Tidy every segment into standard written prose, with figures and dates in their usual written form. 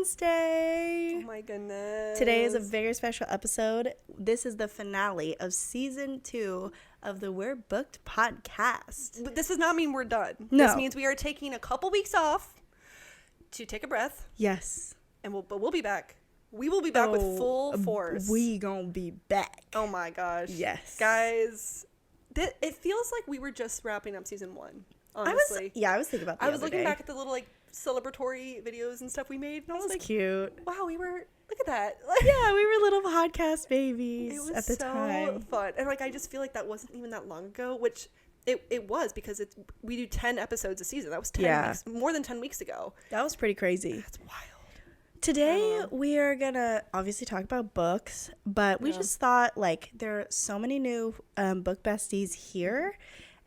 Wednesday. Oh my goodness. Today is a very special episode. This is the finale of season 2 of the We're Booked podcast. But this does not mean we're done. No. This means we are taking a couple weeks off to take a breath. Yes. But we'll be back. We will be back with full force. We gonna be back. Oh my gosh. Yes. Guys, it feels like we were just wrapping up season 1, honestly. I was thinking about that. I was looking back at the little celebratory videos and stuff we made, and I was like, cute. wow, look at that. Yeah, we were little podcast babies It was at the so time. fun. And I just feel like that wasn't even that long ago, which it was, because we do 10 episodes a season. That was 10 weeks, more than 10 weeks ago. That was pretty crazy. That's wild. Today we are gonna obviously talk about books, but we just thought there are so many new book besties here,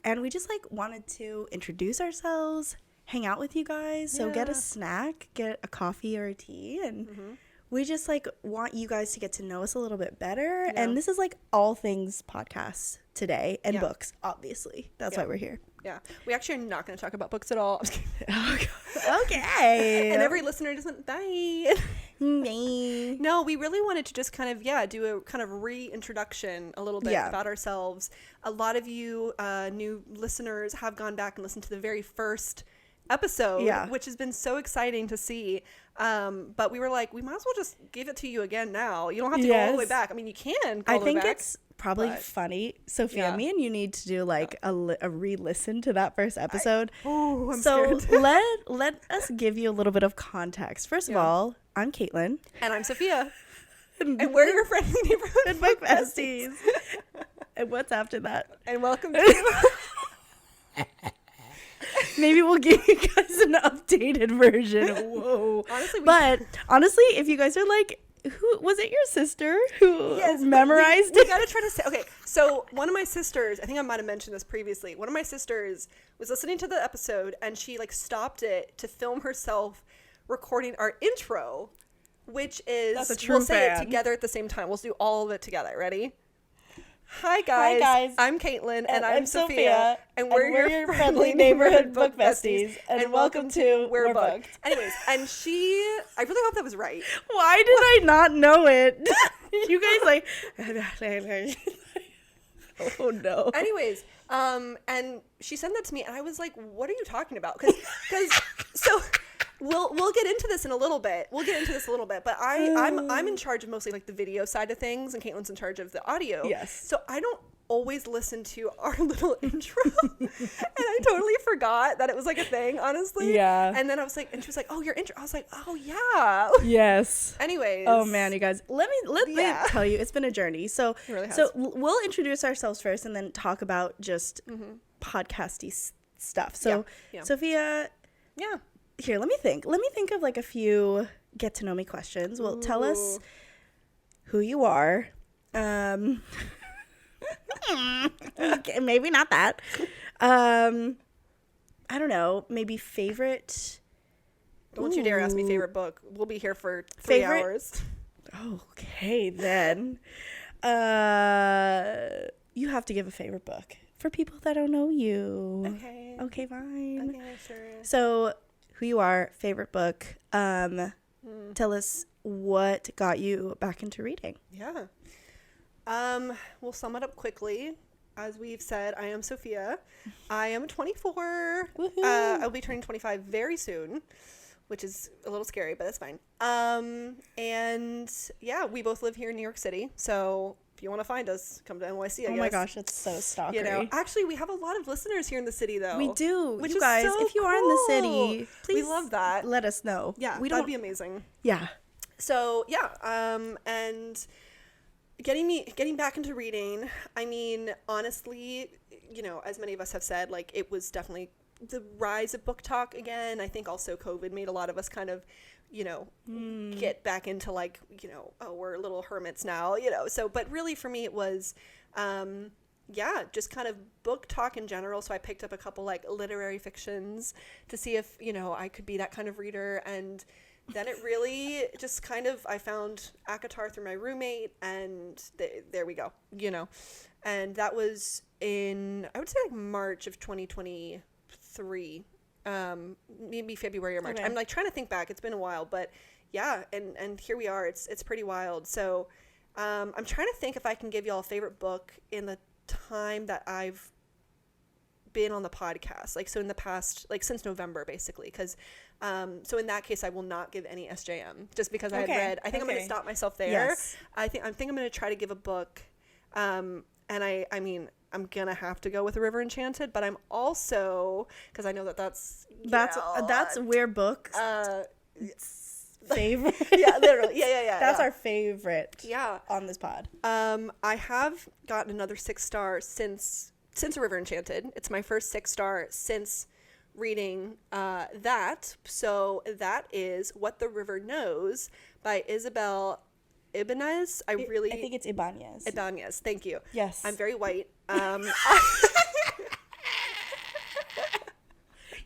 and we just wanted to introduce ourselves, hang out with you guys. So get a snack, get a coffee or a tea, and we just want you guys to get to know us a little bit better. Yeah. And this is all things podcasts today, and books, obviously. That's why we're here. Yeah. We actually are not going to talk about books at all. Okay. And every listener just went, bye. No, we really wanted to just kind of, do a kind of reintroduction a little bit about ourselves. A lot of you new listeners have gone back and listened to the very first episode, which has been so exciting to see. But we were like, we might as well just give it to you again now. You don't have to go all the way back. I mean, you can go all the way back. I think it's probably funny. Sophia, me and you need to do a re-listen to that first episode. I'm scared. let us give you a little bit of context. First of all, I'm Kaitlin. And I'm Sophia. And we're your friendly neighborhood book besties. And what's after that? And welcome to... Maybe we'll give you guys an updated version. Whoa. Honestly, if you guys are who was it, your sister who memorized we gotta try to say, okay, so one of my sisters, I think I might have mentioned this previously, one of my sisters was listening to the episode, and she stopped it to film herself recording our intro, which is, that's a true we'll say it together at the same time. We'll do all of it together. Ready? Hi guys. I'm Kaitlin, and I'm Sophia, and we're your friendly neighborhood book besties, and welcome to We're Booked. Anyways, and I really hope that was right. Why did I not know it? You guys oh no. Anyways, and she sent that to me, and I was like, what are you talking about? Because so we'll get into this in a little bit. But I'm in charge of mostly the video side of things, and Caitlin's in charge of the audio. Yes. So I don't always listen to our little intro, and I totally forgot that it was a thing, honestly. Yeah. And then I was like, and she was like, oh, your intro. I was like, oh yeah. Yes. Anyways. Oh man, you guys, let me tell you, it's been a journey. So it really has. So we'll introduce ourselves first, and then talk about just podcasty stuff. So Sophia. Yeah. Here, let me think of a few get to know me questions. Well, tell us who you are. Okay, maybe not that. I don't know, maybe favorite. Don't you dare ask me favorite book. We'll be here for 3 hours. Okay, then. You have to give a favorite book for people that don't know you. Okay, fine. Okay, sure. So, who you are, favorite book. Tell us what got you back into reading. Yeah. We'll sum it up quickly. As we've said, I am Sophia. I am 24. I'll be turning 25 very soon, which is a little scary, but that's fine. And yeah, we both live here in New York City. So if you want to find us, come to NYC, I guess. Oh my gosh, it's so stalkery. Actually, we have a lot of listeners here in the city, though. We do. Which you guys, is so if you are in the city, please we love that. Let us know. Yeah, that'd be amazing. Yeah. So yeah, and getting back into reading. I mean, honestly, as many of us have said, it was definitely the rise of book talk again. I think also COVID made a lot of us kind of, get back into oh, we're little hermits now, So, but really for me it was, just kind of book talk in general. So I picked up a couple literary fictions to see if, I could be that kind of reader. And then it really just kind of, I found ACOTAR through my roommate, and there we go, And that was in, I would say March of 2023, maybe February or March. Okay. I'm trying to think back. It's been a while, but yeah, and here we are. It's pretty wild. So I'm trying to think if I can give y'all a favorite book in the time that I've been on the podcast, like, so in the past, like, since November, basically, because so in that case I will not give any SJM, just because I had read. I think I'm going to stop myself there. Yes. I think I'm going to try to give a book, and I mean, I'm gonna have to go with The River Enchanted, but I'm also, because I know that's weird books favorite. Yeah, literally. Yeah. That's our favorite. Yeah. On this pod. I have gotten another 6-star since The River Enchanted. It's my first 6-star since reading that. So that is What the River Knows by Isabel Ibanez. I think it's Ibanez. Ibanez. Thank you. Yes. I'm very white.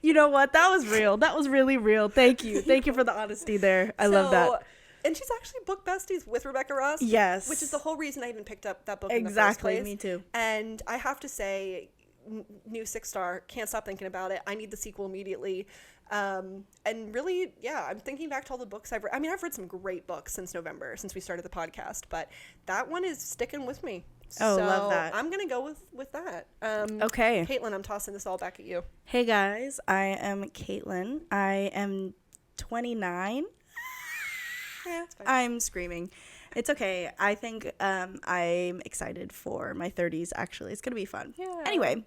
You know what? That was real. That was really real. Thank you. Thank you for the honesty there. I love that. And she's actually book besties with Rebecca Ross. Yes. Which is the whole reason I even picked up that book in the first place. Me too. And I have to say, new 6-star, can't stop thinking about it. I need the sequel immediately. And really, yeah, I'm thinking back to all the books I've read. I mean, I've read some great books since November, since we started the podcast, but that one is sticking with me. Oh, love that. I'm going to go with that. Okay. Kaitlin, I'm tossing this all back at you. Hey guys, I am Kaitlin. I am 29. Yeah, it's fine. I'm screaming. It's okay. I think I'm excited for my 30s, actually. It's going to be fun. Yeah. Anyway,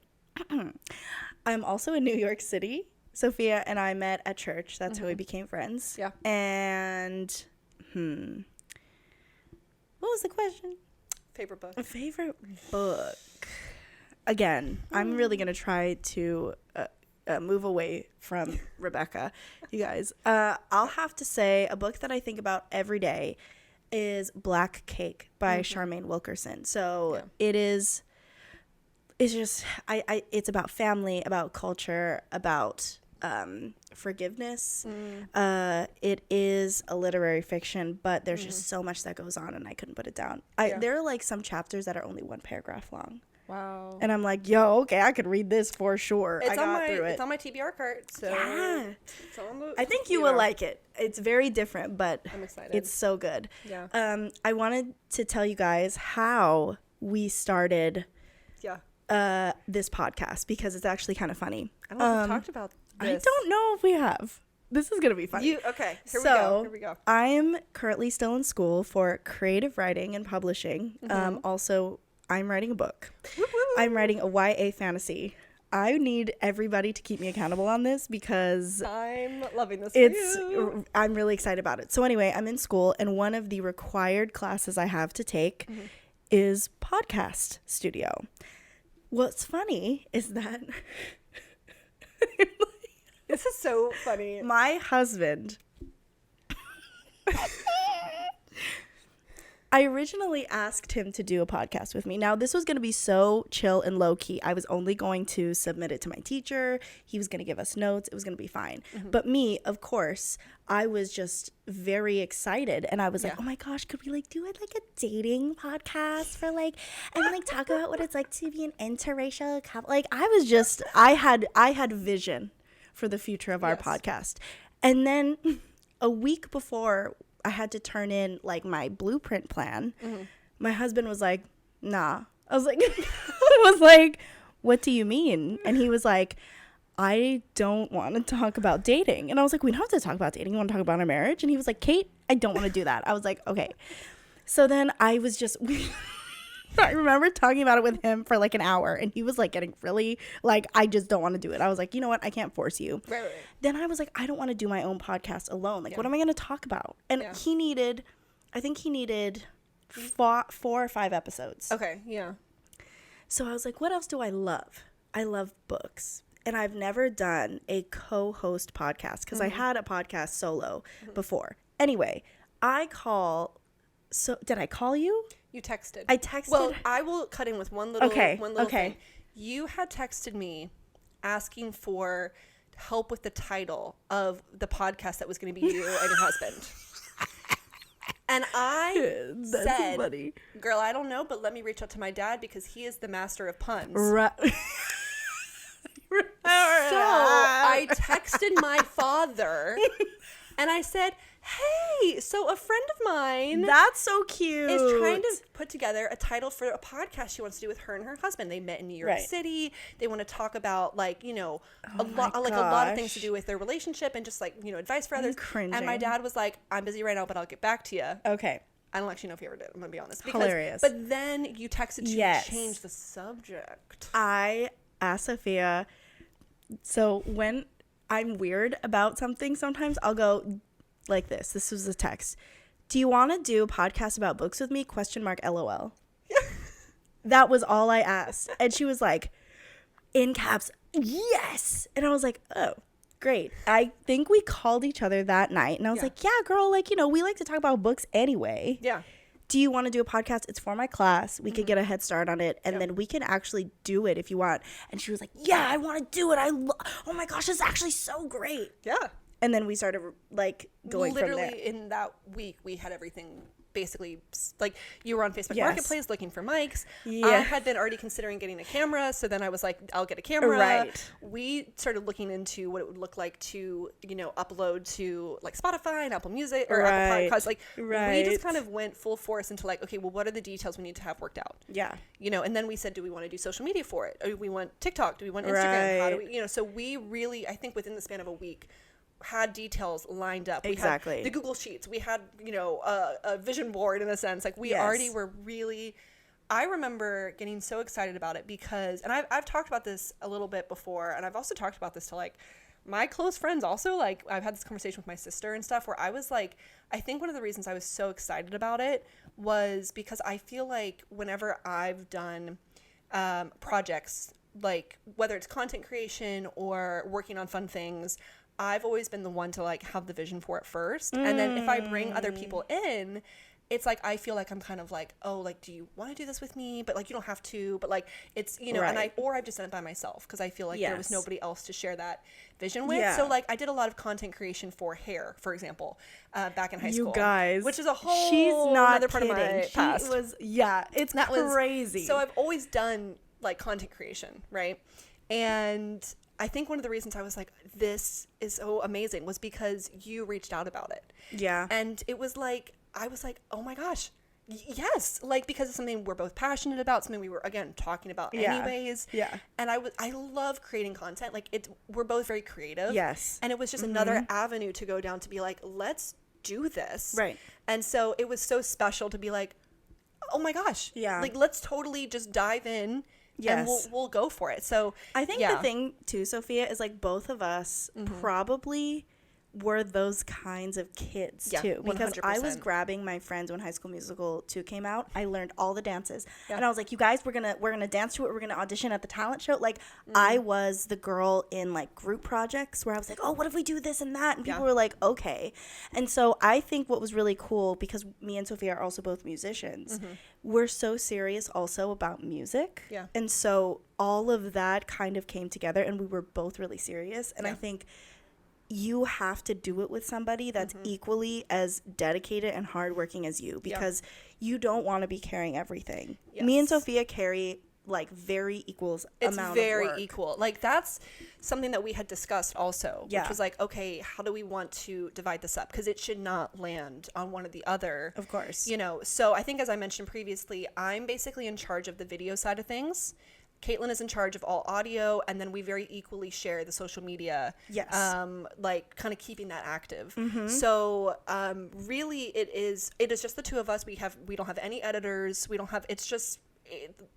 I'm also in New York City. Sophia and I met at church. That's how we became friends. Yeah. And, what was the question? Favorite book. A favorite book. Again, I'm really going to try to move away from Rebecca, you guys. I'll have to say a book that I think about every day is Black Cake by Charmaine Wilkerson. So it's just, it's about family, about culture, about forgiveness. It is a literary fiction, but there's just so much that goes on and I couldn't put it down. There are like some chapters that are only 1 paragraph long. Wow. And I'm like, yo, okay, I could read this for sure. It's on my TBR cart, so yeah. I think you will like it. It's very different, but I'm excited. It's so good. Yeah. I wanted to tell you guys how we started this podcast, because it's actually kind of funny. I don't know if we've talked about this. I don't know if we have. This is going to be funny. Okay, here we go. I am currently still in school for creative writing and publishing. Also, I'm writing a book. Woo-hoo. I'm writing a YA fantasy. I need everybody to keep me accountable on this because I'm loving this for you. I'm really excited about it. So anyway, I'm in school, and one of the required classes I have to take is podcast studio. What's funny is that this is so funny. My husband, I originally asked him to do a podcast with me. Now, this was going to be so chill and low key. I was only going to submit it to my teacher. He was going to give us notes. It was going to be fine. But me, of course, I was just very excited. And I was like, oh my gosh, could we like do it like a dating podcast for like, and like talk about what it's like to be an interracial couple? Like I had vision for the future of our podcast. And then a week before I had to turn in like my blueprint plan, my husband was like, nah. I was like, what do you mean? And he was like, I don't want to talk about dating. And I was like, we don't have to talk about dating. You want to talk about our marriage? And he was like, Kate, I don't want to do that. I was like, okay. So then I was just I remember talking about it with him for like an hour, and he was like getting really like, I just don't want to do it. I was like, you know what? I can't force you. Right. Then I was like, I don't want to do my own podcast alone. Like, what am I going to talk about? And I think he needed 4 or 5 episodes. Okay, yeah. So I was like, what else do I love? I love books. And I've never done a co-host podcast because I had a podcast solo before. Anyway, did I call you? You texted. I texted. Well, I will cut in with one little thing. You had texted me asking for help with the title of the podcast that was going to be you and your husband. And I said, funny. Girl, I don't know, but let me reach out to my dad because he is the master of puns. So I texted my father and I said, Hey, so a friend of mine That's so cute. is trying to put together a title for a podcast she wants to do with her and her husband. They met in New York City. They want to talk about like, you know, a lot of things to do with their relationship and just like, you know, advice for others. And my dad was like, I'm busy right now, but I'll get back to you. Okay. I don't actually know if you ever did. I'm going to be honest. Hilarious. But then you texted to change the subject. I asked Sophia, so when I'm weird about something, sometimes I'll go like this. This was the text. Do you want to do a podcast about books with me? ? LOL. That was all I asked. And she was like, in caps, yes. And I was like, oh, great. I think we called each other that night. And I was like, yeah, girl, like, you know, we like to talk about books anyway. Yeah. Do you want to do a podcast? It's for my class. We could get a head start on it. And then we can actually do it if you want. And she was like, yeah, I want to do it. Oh my gosh, it's actually so great. Yeah. And then we started like going from there. Literally in that week, we had everything basically, like you were on Facebook Marketplace looking for mics. I had been already considering getting a camera. So then I was like, I'll get a camera. Right. We started looking into what it would look like to, you know, upload to like Spotify and Apple Music or Apple Podcasts. Like we just kind of went full force into like, okay, well, what are the details we need to have worked out? Yeah. You know, and then we said, do we want to do social media for it? Or do we want TikTok? Do we want Instagram? How do we, you know, so we really, I think within the span of a week, had details lined up. We had the Google Sheets. We had, you know, a vision board in a sense. Like we already were really, I remember getting so excited about it because, and I've talked about this a little bit before, and I've also talked about this to like my close friends also. Like I've had this conversation with my sister and stuff where I was like, I think one of the reasons I was so excited about it was because I feel like whenever I've done projects, like whether it's content creation or working on fun things, I've always been the one to like have the vision for it first. And then if I bring other people in, it's like, I feel like I'm kind of like, oh, like, do you want to do this with me? But like, you don't have to, but like, it's, you know, and I've just done it by myself because I feel like there was nobody else to share that vision with. So like, I did a lot of content creation for hair, for example, back in high school. You guys. Which is a whole She's not other part of my past. She was, it's crazy. So I've always done like content creation, right? And I think one of the reasons I was like, this is so amazing was because you reached out about it. Yeah. And it was like, I was like, oh my gosh, yes. Like, because it's something we're both passionate about, something we were, again, talking about anyways. Yeah. And I love creating content. Like, we're both very creative. Yes. And it was just another avenue to go down to be like, let's do this. Right. And so it was so special to be like, oh my gosh. Yeah. Like, let's totally just dive in. Yes. And we'll go for it. So I think the thing too, Sophia, is like both of us probably were those kinds of kids too. Because 100%. I was grabbing my friends when High School Musical 2 came out. I learned all the dances. Yeah. And I was like, you guys, we're gonna dance to it, we're gonna audition at the talent show. Like I was the girl in like group projects where I was like, oh, what if we do this and that? And people were like, okay. And so I think what was really cool, because me and Sophia are also both musicians, we're so serious also about music. Yeah. And so all of that kind of came together and we were both really serious. And I think you have to do it with somebody that's equally as dedicated and hardworking as you, because you don't want to be carrying everything. Yes. Me and Sophia carry like very equal amount of work. It's very equal. Like that's something that we had discussed also, which was like, okay, how do we want to divide this up? Because it should not land on one or the other. Of course. You know, so I think as I mentioned previously, I'm basically in charge of the video side of things. Kaitlin is in charge of all audio, and then we very equally share the social media. Yes. Like kind of keeping that active. So really it is just the two of us. We don't have any editors. We don't have, it's just,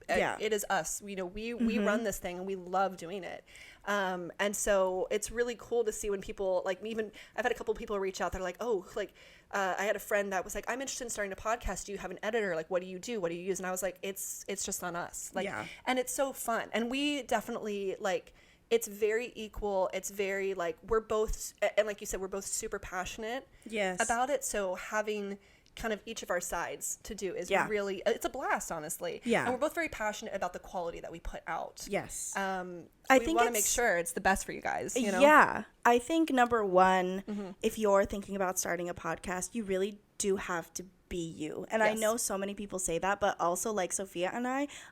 it is us. You know, we run this thing and we love doing it. And so it's really cool to see when people, like, even I've had a couple of people reach out. They're like, oh, like, I had a friend that was like, I'm interested in starting a podcast. Do you have an editor? Like, what do you do? What do you use? And I was like, it's just on us. Like, and it's so fun. And we definitely, like, it's very equal. It's very, like, we're both, and like you said, we're both super passionate about it. So having kind of each of our sides to do is really, it's a blast, honestly. Yeah. And we're both very passionate about the quality that we put out. Yes. I think we want to make sure it's the best for you guys, you know? Yeah. I think number one, if you're thinking about starting a podcast, you really do have to be you. And I know so many people say that, but also like Sophia and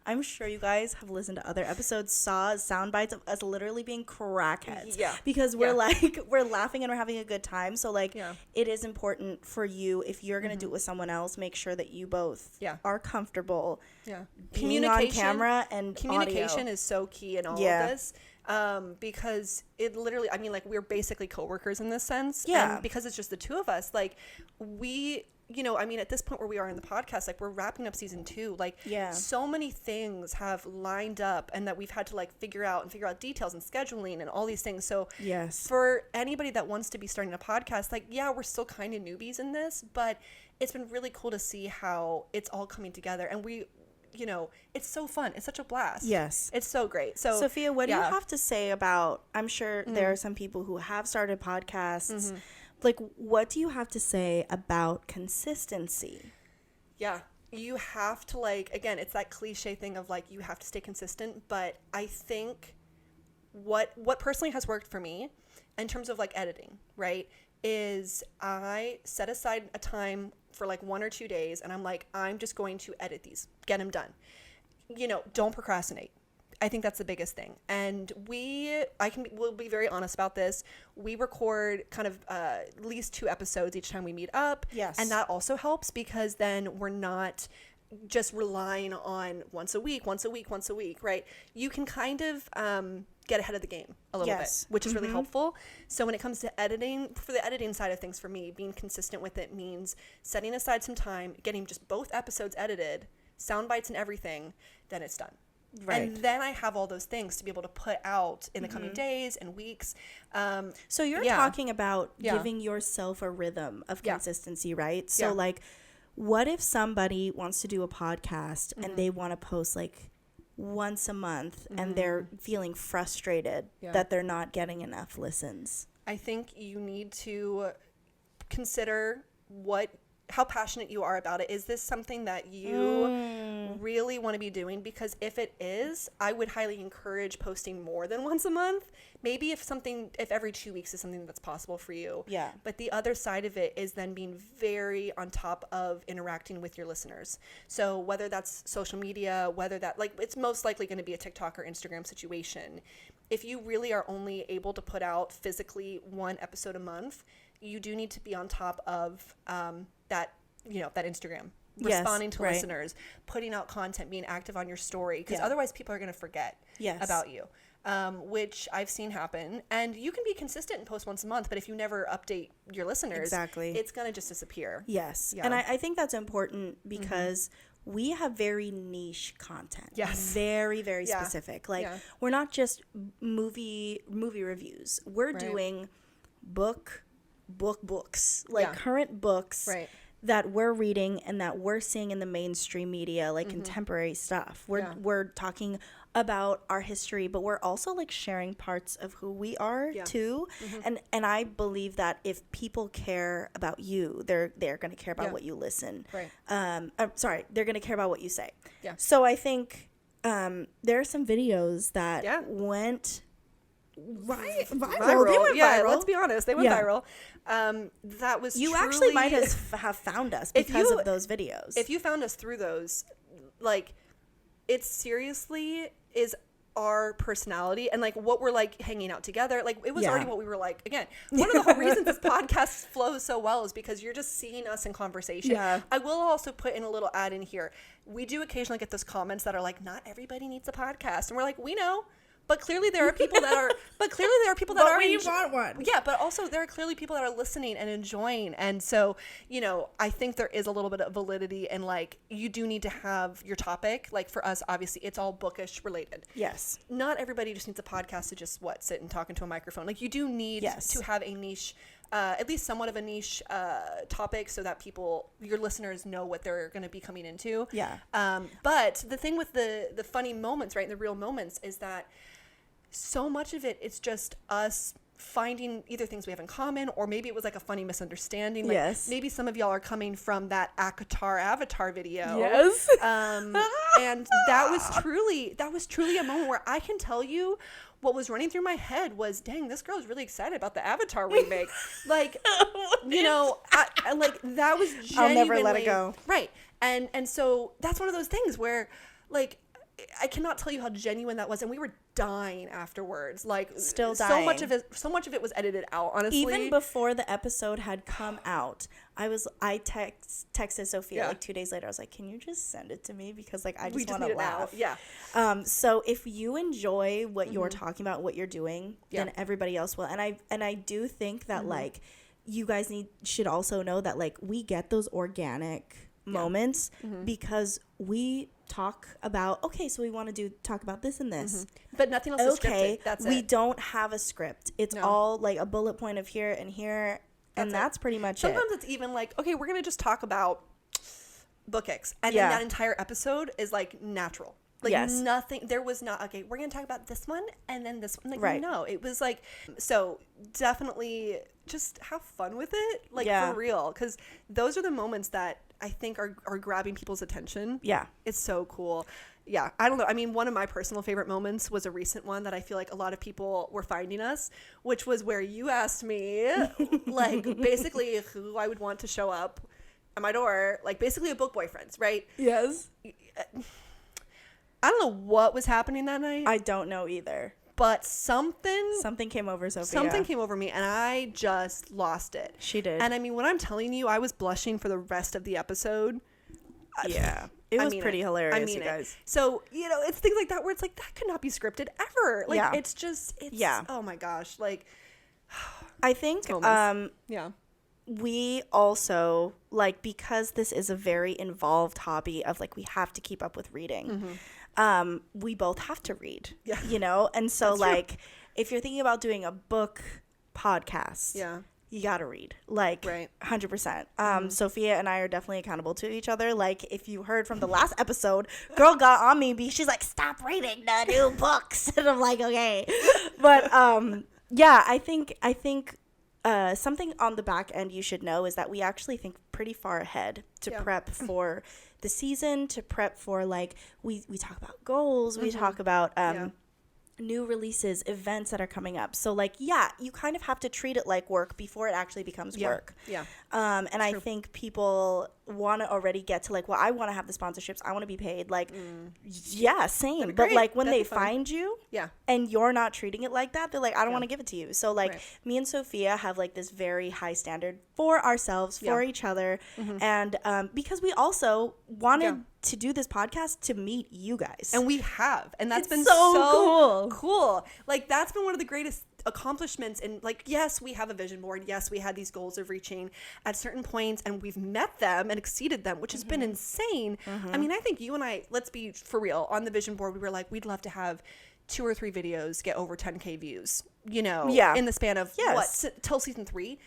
I'm sure you guys have listened to other episodes, saw sound bites of us literally being crackheads. Yeah. Because we're like, we're laughing and we're having a good time. So like, it is important for you, if you're going to do it with someone else, make sure that you both are comfortable. Yeah. Being on camera and communication audio is so key in all of this. Because it literally, I mean, like, we're basically coworkers in this sense. Yeah. And because it's just the two of us, like, we, you know, I mean, at this point where we are in the podcast, like, we're wrapping up season 2. Like, so many things have lined up and that we've had to, like, figure out details and scheduling and all these things. So, for anybody that wants to be starting a podcast, like, we're still kind of newbies in this, but it's been really cool to see how it's all coming together. And we, you know, it's so fun. It's such a blast. Yes. It's so great. So, Sophia, what do you have to say about, I'm sure there are some people who have started podcasts. Like, what do you have to say about consistency? Yeah. You have to, like, again, it's that cliche thing of, like, you have to stay consistent. But I think what personally has worked for me in terms of, like, editing, right, is I set aside a time for, like, 1 or 2 days, and I'm like, I'm just going to edit these, get them done. You know, don't procrastinate. I think that's the biggest thing. And we'll be very honest about this. We record kind of at least 2 episodes each time we meet up. Yes. And that also helps because then we're not just relying on once a week, right? You can kind of get ahead of the game a little bit, which is really helpful. So when it comes to editing, for the editing side of things, for me, being consistent with it means setting aside some time, getting just both episodes edited, sound bites and everything, then it's done. Right. And then I have all those things to be able to put out in the coming days and weeks. So you're talking about giving yourself a rhythm of consistency, right? So like, what if somebody wants to do a podcast and they want to post like once a month and they're feeling frustrated that they're not getting enough listens? I think you need to consider how passionate you are about it. Is this something that you really want to be doing? Because if it is, I would highly encourage posting more than once a month. Maybe if every 2 weeks is something that's possible for you. Yeah. But the other side of it is then being very on top of interacting with your listeners. So whether that's social media, whether that, like, it's most likely going to be a TikTok or Instagram situation. If you really are only able to put out physically 1 episode a month, you do need to be on top of that Instagram, responding to listeners, putting out content, being active on your story, because otherwise people are going to forget about you, which I've seen happen. And you can be consistent and post once a month, but if you never update your listeners, it's going to just disappear. Yes. Yeah. And I think that's important because we have very niche content. Yes. Very, very specific. Like, we're not just movie reviews. We're doing books, like current books that we're reading and that we're seeing in the mainstream media, like contemporary stuff. We're talking about our history, but we're also like sharing parts of who we are too. And I believe that if people care about you, they're going to care about what you listen. Right. They're going to care about what you say. Yeah. So I think there are some videos that went viral. They went viral. Let's be honest, they went viral. That was you actually might have found us because of those videos. If you found us through those, like, it seriously is our personality and like what we're like hanging out together. Like, it was already what we were like. Again, one of the whole reasons this podcast flows so well is because you're just seeing us in conversation. I will also put in a little ad in here. We do occasionally get those comments that are like, not everybody needs a podcast, and we're like, we know. But clearly there are people that are. But we want one. Yeah, but also there are clearly people that are listening and enjoying, and so I think there is a little bit of validity, and like you do need to have your topic. Like for us, obviously, it's all bookish related. Yes. Not everybody just needs a podcast to just sit and talk into a microphone. Like you do need to have a niche. At least somewhat of a niche topic so that your listeners know what they're going to be coming into. Yeah. But the thing with the funny moments, right, and the real moments is that so much of it is just us finding either things we have in common, or maybe it was like a funny misunderstanding. Like, yes. maybe some of y'all are coming from that Avatar video. Yes. And that was truly a moment where I can tell you what was running through my head was, dang, this girl's really excited about the Avatar remake. Like, you know, I like, that was genuinely, I'll never let it go. Right. And so that's one of those things where, like, I cannot tell you how genuine that was, and we were dying afterwards. Like, still dying. So much of it was edited out, honestly. Even before the episode had come out, I texted Sophia like 2 days later. I was like, "Can you just send it to me, because like I just want to laugh." Yeah. So if you enjoy what you're talking about, what you're doing, then everybody else will. And I do think that like you guys should also know that like we get those organic moments because we talk about, okay, so we want to talk about this and this, but nothing else is scripted. That's it. We don't have a script. It's all like a bullet point of here and here, and that's pretty much Sometimes it's even like, okay, we're gonna just talk about book X, and then that entire episode is like natural. Like nothing, there was not, okay, we're going to talk about this one and then this one. Like, no, it was like, so definitely just have fun with it. Like, for real. Because those are the moments that I think are grabbing people's attention. Yeah. It's so cool. Yeah. I don't know. I mean, one of my personal favorite moments was a recent one that I feel like a lot of people were finding us, which was where you asked me, like, basically who I would want to show up at my door. Like, basically a book boyfriend, right? Yes. I don't know what was happening that night. I don't know either. But something came over Sophia. Something came over me, and I just lost it. She did. And I mean, when I'm telling you, I was blushing for the rest of the episode. Yeah. It was pretty hilarious, you guys. So, you know, it's things like that where it's like, that could not be scripted ever. Like, it's just, oh my gosh. Like, I think, we also, like, because this is a very involved hobby of, like, we have to keep up with reading. We both have to read, you know? And so, like, if you're thinking about doing a book podcast, you got to read, like, 100%. Sophia and I are definitely accountable to each other. Like, if you heard from the last episode, girl got on me. She's like, stop reading the new books. And I'm like, okay. But, yeah, I think something on the back end you should know is that we actually think pretty far ahead to prep for the season, to prep for, like, we talk about goals, we talk about new releases, events that are coming up. So, like, you kind of have to treat it like work before it actually becomes work. And I think people want to already get to, like, well, I want to have the sponsorships, I want to be paid, like, same. But like when they find you and you're not treating it like that, they're like, I don't want to give it to you. So, like, me and Sophia have, like, this very high standard for ourselves, for each other, and because we also wanted to do this podcast to meet you guys, and we have, and that's been so cool. Like, that's been one of the greatest accomplishments. And, like, yes, we have a vision board, yes, we had these goals of reaching at certain points, and we've met them and exceeded them, which has been insane. I mean, I think you and I, let's be for real, on the vision board we were like, we'd love to have 2 or 3 videos get over 10K views, you know, in the span of till season 3.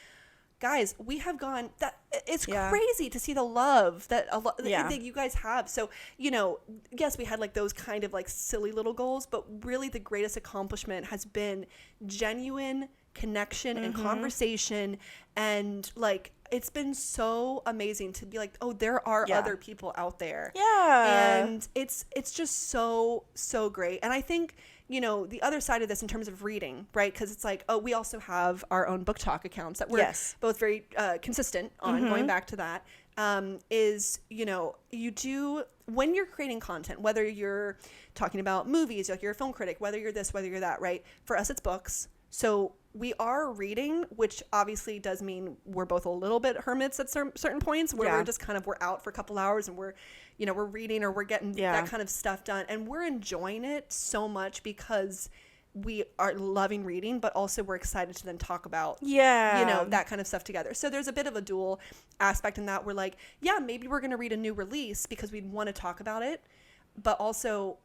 Guys, we have gone, that it's crazy to see the love that that you guys have. So, you know, yes, we had, like, those kind of, like, silly little goals, but really the greatest accomplishment has been genuine connection and conversation, and, like, it's been so amazing to be like, oh, there are other people out there. And it's just so great. And I think, you know, the other side of this in terms of reading, right? Because it's like, oh, we also have our own book talk accounts that we're both very consistent on, going back to that, is, you know, you do, when you're creating content, whether you're talking about movies, like you're a film critic, whether you're this, whether you're that, right? For us, it's books. So we are reading, which obviously does mean we're both a little bit hermits at certain points where we're just kind of, we're out for a couple hours and we're, you know, we're reading or we're getting that kind of stuff done. And we're enjoying it so much because we are loving reading, but also we're excited to then talk about, you know, that kind of stuff together. So there's a bit of a dual aspect in that we're like, maybe we're going to read a new release because we'd want to talk about it, but also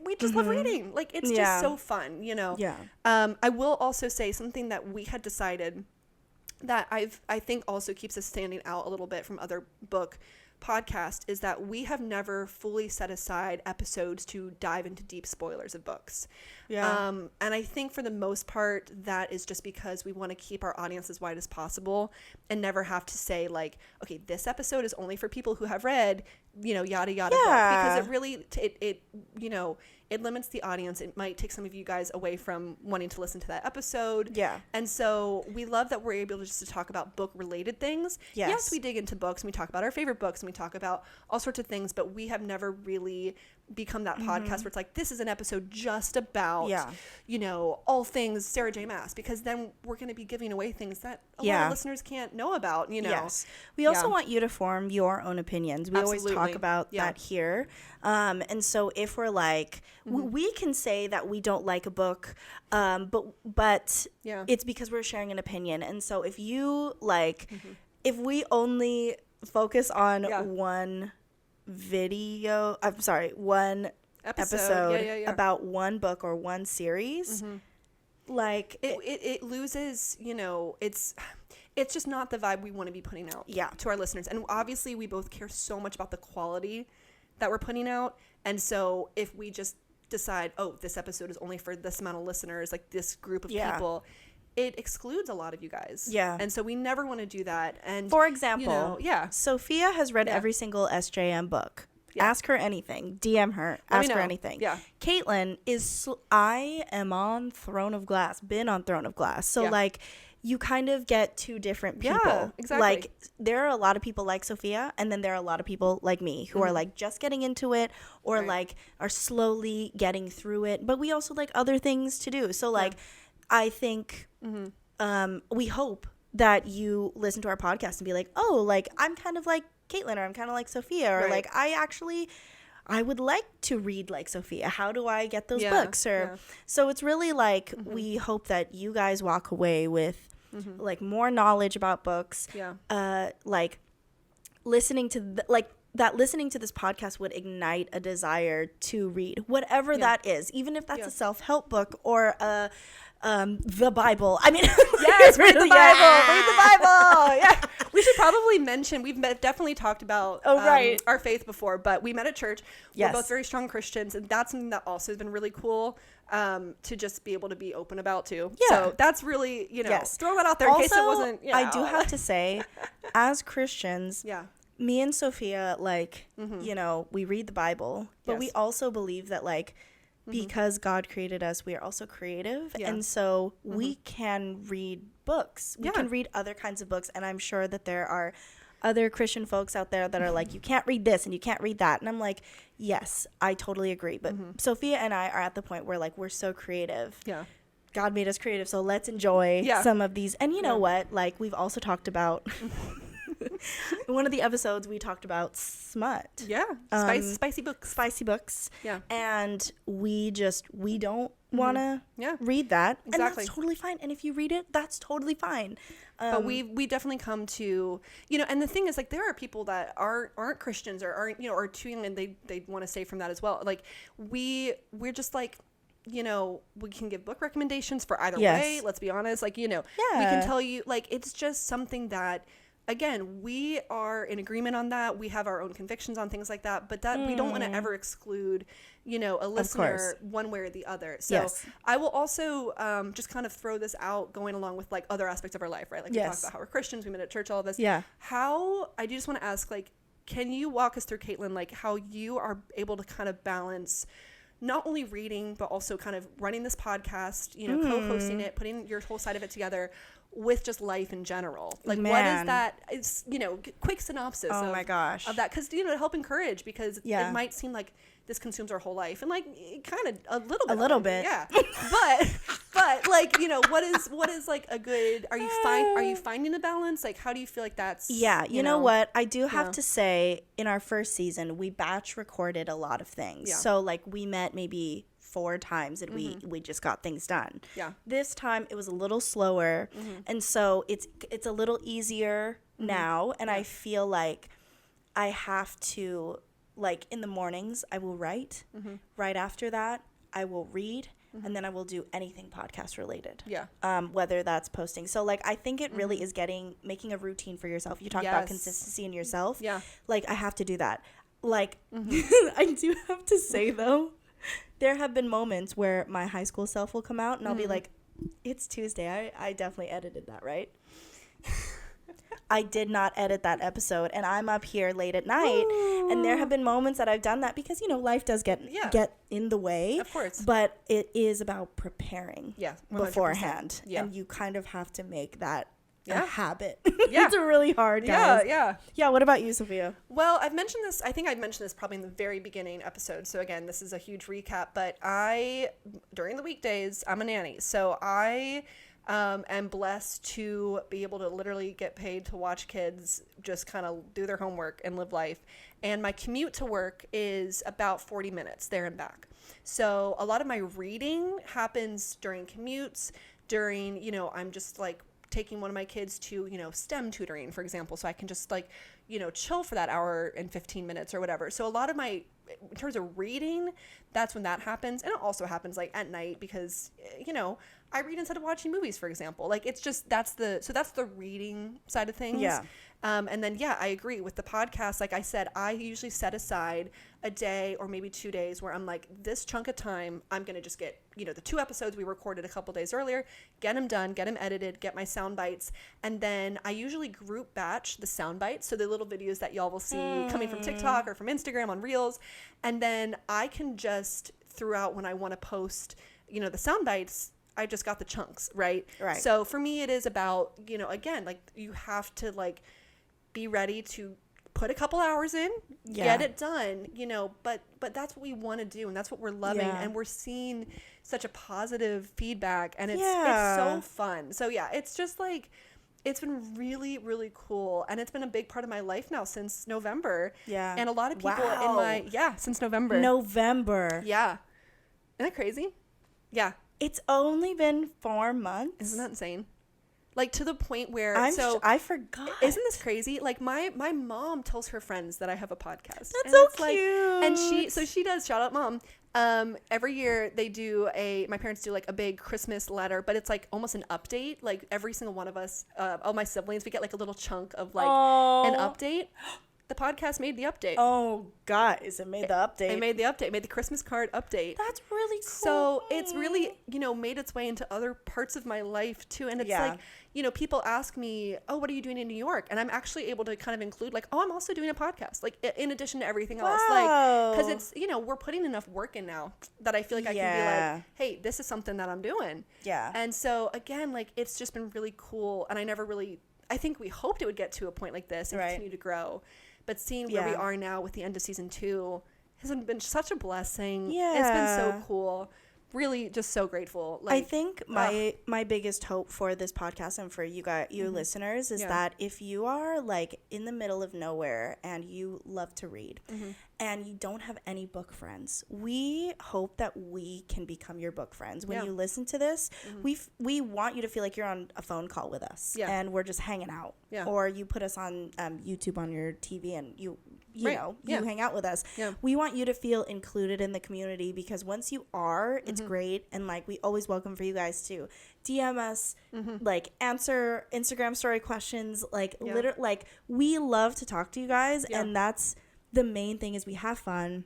we just love reading. Like, it's just so fun, you know? I will also say something that we had decided that I think also keeps us standing out a little bit from other book podcast is that we have never fully set aside episodes to dive into deep spoilers of books. Yeah. And I think for the most part, that is just because we want to keep our audience as wide as possible and never have to say like, okay, this episode is only for people who have read, yada, yada, book. Because it really, it limits the audience. It might take some of you guys away from wanting to listen to that episode. Yeah. And so we love that we're able to just to talk about book related things. Yes, we dig into books and we talk about our favorite books and we talk about all sorts of things, but we have never really become that podcast where it's like, this is an episode just about, all things Sarah J. Maas, because then we're going to be giving away things that a lot of listeners can't know about, Yes. We also want you to form your own opinions. We always talk about that here. And so if we're like, we can say that we don't like a book, but it's because we're sharing an opinion. And so if you like, if we only focus on one episode about one book or one series, like it loses, it's just not the vibe we want to be putting out to our listeners. And obviously we both care so much about the quality that we're putting out. And so if we just decide, oh, this episode is only for this amount of listeners, like this group of people, it excludes a lot of you guys. Yeah. And so we never want to do that. And for example, Sophia has read every single SJM book. Yeah. Ask her anything. DM her. Ask her anything. Yeah. Kaitlin I am on Throne of Glass. Been on Throne of Glass. So like you kind of get two different people. Yeah, exactly. Like there are a lot of people like Sophia, and then there are a lot of people like me who are like just getting into it or like are slowly getting through it. But we also like other things to do. So like I think we hope that you listen to our podcast and be like, oh, like I'm kind of like Kaitlin, or I'm kind of like Sophia, or like I would like to read like Sophia. How do I get those books? Or so it's really like we hope that you guys walk away with like more knowledge about books. Like listening to listening to this podcast would ignite a desire to read whatever that is, even if that's a self-help book or the Bible. I mean, yes, read the Bible. Read the Bible. Yeah, we should probably mention we've definitely talked about our faith before, but we met at church. We're both very strong Christians, and that's something that also has been really cool to just be able to be open about too. Yeah. So that's really throw that out there in case it wasn't. I do have to say, as Christians, me and Sophia, like we read the Bible, but we also believe that like. Because God created us, we are also creative. And so we can read books. We can read other kinds of books. And I'm sure that there are other Christian folks out there that are like, you can't read this and you can't read that. And I'm like, yes, I totally agree. But Sophia and I are at the point where like we're so creative. Yeah. God made us creative. So let's enjoy some of these. And you know what? Like we've also talked about... In one of the episodes we talked about smut. Yeah. Spicy books. Yeah. And we don't want to read that. Exactly. And that's totally fine. And if you read it, that's totally fine. But we definitely come to, and the thing is like there are people that aren't Christians or aren't, are too young and they want to stay from that as well. Like we're just like, we can give book recommendations for either way. Let's be honest. Like, we can tell you like, it's just something that, again, we are in agreement on that. We have our own convictions on things like that, but that we don't want to ever exclude, a listener one way or the other. So I will also just kind of throw this out going along with like other aspects of our life, right? Like we talked about how we're Christians, we met at church, all of this. Yeah. I do just want to ask, like, can you walk us through, Kaitlin, like how you are able to kind of balance not only reading, but also kind of running this podcast, co-hosting it, putting your whole side of it together with just life in general. Like, what is that? It's, quick synopsis of that. Because, to help encourage, because it might seem like this consumes our whole life. And, like, kind of a little bit. Yeah. but like, what is like a good, are you finding a balance? Like, how do you feel like that's, you know what? I do have to say, in our first season, we batch recorded a lot of things. Yeah. So, like, we met maybe 4 times and we just got things done. Yeah. This time it was a little slower, and so it's a little easier now, and I feel like I have to, like, in the mornings I will write. Right after that I will read, and then I will do anything podcast related. Yeah. Whether that's posting. So like I think it really is making a routine for yourself. You talk about consistency in yourself. Yeah. Like I have to do that. Like I do have to say though, there have been moments where my high school self will come out and I'll be like, it's Tuesday. I definitely edited that, right? I did not edit that episode, and I'm up here late at night. Ooh. And there have been moments that I've done that because, you know, life does get in the way. Of course. But it is about preparing beforehand. Yeah. And you kind of have to make that a habit. Yeah. It's really hard, guys. Yeah. Yeah, what about you, Sophia? Well, I think I've mentioned this probably in the very beginning episode. So again, this is a huge recap, but during the weekdays, I'm a nanny. So I am blessed to be able to literally get paid to watch kids just kind of do their homework and live life. And my commute to work is about 40 minutes there and back. So a lot of my reading happens during commutes, during, you know, I'm just like taking one of my kids to, you know, STEM tutoring, for example, so I can just like, you know, chill for that hour and 15 minutes or whatever. So a lot of my, in terms of reading, that's when that happens. And it also happens like at night because, you know, I read instead of watching movies, for example. Like it's just, that's the reading side of things. Yeah. And then, I agree with the podcast. Like I said, I usually set aside a day or maybe 2 days where I'm like, this chunk of time, I'm going to just get, you know, the 2 episodes we recorded a couple days earlier, get them done, get them edited, get my sound bites. And then I usually group batch the sound bites. So the little videos that y'all will see coming from TikTok or from Instagram on Reels. And then I can just throughout when I want to post, you know, the sound bites, I just got the chunks, right? Right. So for me, it is about, you know, again, like you have to like be ready to put a couple hours in, get it done, you know, but that's what we want to do. And that's what we're loving. And we're seeing such a positive feedback and it's so fun. So it's just like, it's been really, really cool. And it's been a big part of my life now since November. Yeah. And a lot of people in my, since November. Yeah. Isn't that crazy? Yeah. It's only been 4 months. Isn't that insane? Like to the point where I forgot. Isn't this crazy? Like my mom tells her friends that I have a podcast. That's so cute. Like, and she does, shout out mom. Every year they do my parents do like a big Christmas letter, but it's like almost an update. Like every single one of us, all my siblings, we get like a little chunk of like an update. The podcast made the update. Oh, guys, it made the update. It made the update. It made the Christmas card update. That's really cool. So it's really, you know, made its way into other parts of my life too. And it's like, you know, people ask me, oh, what are you doing in New York? And I'm actually able to kind of include like, oh, I'm also doing a podcast, like in addition to everything else. Like, because it's, you know, we're putting enough work in now that I feel like I can be like, hey, this is something that I'm doing. Yeah. And so again, like, it's just been really cool. And I think we hoped it would get to a point like this and continue to grow. But seeing where we are now with the end of season 2 has been such a blessing. Yeah. It's been so cool. Really just so grateful. Like, I think my biggest hope for this podcast and for you guys, you listeners, is that if you are like in the middle of nowhere and you love to read and you don't have any book friends, we hope that we can become your book friends. When you listen to this, we want you to feel like you're on a phone call with us and we're just hanging out. Yeah. Or you put us on YouTube on your TV and you know, you hang out with us. Yeah. We want you to feel included in the community because once you are, it's great. And like, we always welcome for you guys to DM us, like answer Instagram story questions, like like we love to talk to you guys. Yeah. And that's the main thing is we have fun.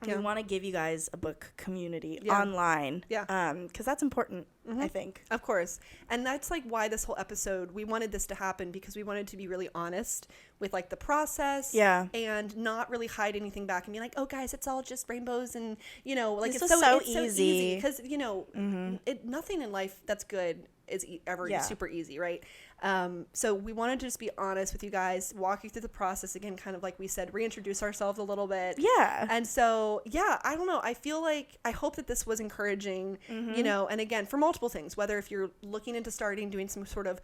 We want to give you guys a book community online. Yeah. Because that's important, I think. Of course. And that's like why this whole episode, we wanted this to happen because we wanted to be really honest with like the process. Yeah. And not really hide anything back and be like, oh guys, it's all just rainbows and, you know, like it's so easy. Because, you know, nothing in life that's good is ever super easy, right? So we wanted to just be honest with you guys, walk you through the process again, kind of like we said, reintroduce ourselves a little bit. Yeah. And so, I don't know. I feel like, I hope that this was encouraging, you know, and again, for multiple things, whether if you're looking into doing some sort of,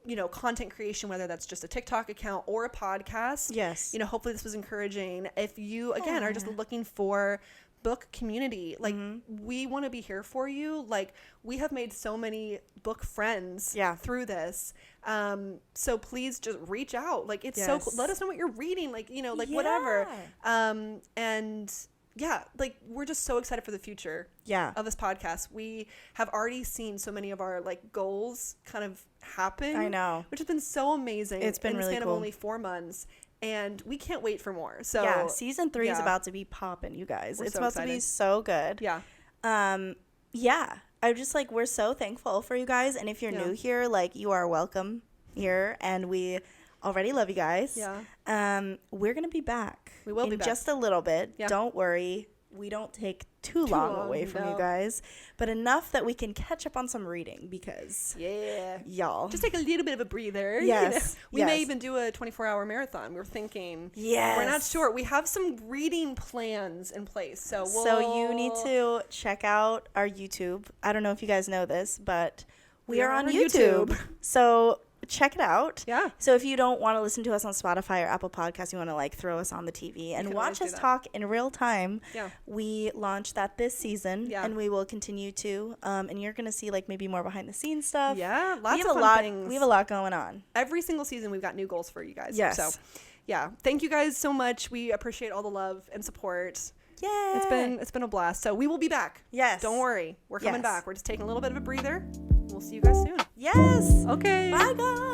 you know, content creation, whether that's just a TikTok account or a podcast. Yes. You know, hopefully this was encouraging. If you, again, are just looking for book community, like we want to be here for you. Like we have made so many book friends through this. So please just reach out. Like it's so cool. Let us know what you're reading. Like, you know, like whatever. And yeah, like we're just so excited for the future of this podcast. We have already seen so many of our like goals kind of happen. I know. Which has been so amazing. It's been in the really span cool. of only 4 months. And we can't wait for more. So yeah, season 3 is about to be popping, you guys. It's so about to be so good. Yeah. Yeah. I'm just like, we're so thankful for you guys. And if you're new here, like, you are welcome here. And we already love you guys. Yeah. We're going to be back. We will be back. Just a little bit. Yeah. Don't worry. We don't take too long away from you guys, but enough that we can catch up on some reading because y'all just take a little bit of a breather. Yes. We may even do a 24-hour marathon. We're thinking. Yes. We're not sure. We have some reading plans in place. So you need to check out our YouTube. I don't know if you guys know this, but we are on YouTube. So check it out. Yeah. So if you don't want to listen to us on Spotify or Apple Podcasts, you want to like throw us on the TV and watch us talk in real time. Yeah. We launched that this season, and we will continue to. And you're gonna see like maybe more behind the scenes stuff. Yeah, lots of fun things. We have a lot going on. Every single season, we've got new goals for you guys. Yes. So, yeah, thank you guys so much. We appreciate all the love and support. Yeah. It's been a blast. So we will be back. Yes. Don't worry. We're coming back. We're just taking a little bit of a breather. We'll see you guys soon. Yes. Okay. Bye, guys.